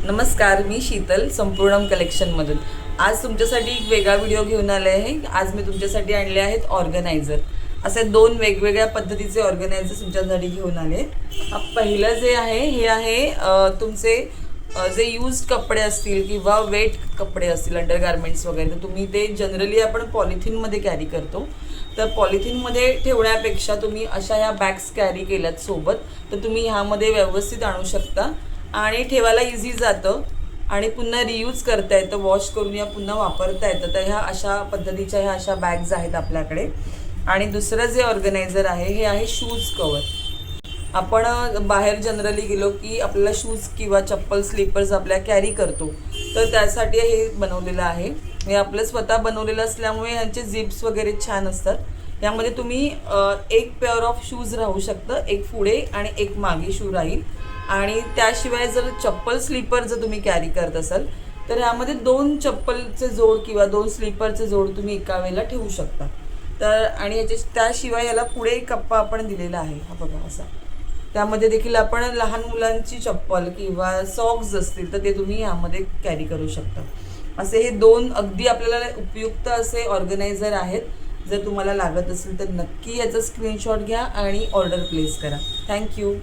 नमस्कार, मी शीतल संपूर्णम कलेक्शनमधून आज तुमच्यासाठी एक वेगळा व्हिडिओ घेऊन आले आहे। आज मी तुमच्यासाठी आणले आहेत ऑर्गनायझर। असे दोन वेगवेगळ्या पद्धतीचे ऑर्गनायझर तुमच्यासाठी घेऊन आले। पहिलं जे आहे हे आहे तुमचे जे यूज्ड कपडे असतील किंवा वेट कपडे असतील अंडरगार्मेंट्स वगैरे, तर तुम्ही ते जनरली आपण पॉलिथिनमध्ये कॅरी करतो। तर पॉलिथिनमध्ये ठेवण्यापेक्षा तुम्ही अशा ह्या बॅग्स कॅरी केल्यात सोबत, तर तुम्ही ह्यामध्ये व्यवस्थित आणू शकता आणि ठेवायला इझी जातं आणि पुन्हा रियूज करता येतं, वॉश करून या पुन्हा वापरता येतं। तर ह्या अशा पद्धतीच्या ह्या अशा बॅग्स आहेत आपल्याकडे। आणि दुसरं जे ऑर्गनायझर आहे हे आहे शूज कवर। आपण बाहेर जनरली गेलो की आपल्याला शूज किंवा चप्पल स्लीपर्स आपल्या कॅरी करतो, तर त्यासाठी हे बनवलेलं आहे। हे आपलं स्वतः बनवलेलं असल्यामुळे ह्यांचे जिप्स वगैरे छान असतात। यामध्ये तुम्ही एक पेअर ऑफ शूज राहू शकतं, एक पुढे आणि एक मागे शू राहील। आणि त्याशिवाय जर चप्पल स्लीपर जर तुम्ही कॅरी करत असाल तर ह्यामध्ये दोन चप्पलचे जोड किंवा दोन स्लीपरचे जोड तुम्ही एका वेळेला ठेवू शकता। तर आणि याच्या त्याशिवाय याला पुढे एक कप्पा आपण दिलेला आहे, हा बघा असा। त्यामध्ये देखील आपण लहान मुलांची चप्पल किंवा सॉक्स असतील तर ते तुम्ही यामध्ये कॅरी करू शकता। असे हे दोन अगदी आपल्याला उपयुक्त असे ऑर्गनायझर आहेत। जर तुम्हाला लागत असेल तर नक्की याचा स्क्रीनशॉट घ्या आणि ऑर्डर प्लेस करा। थँक्यू।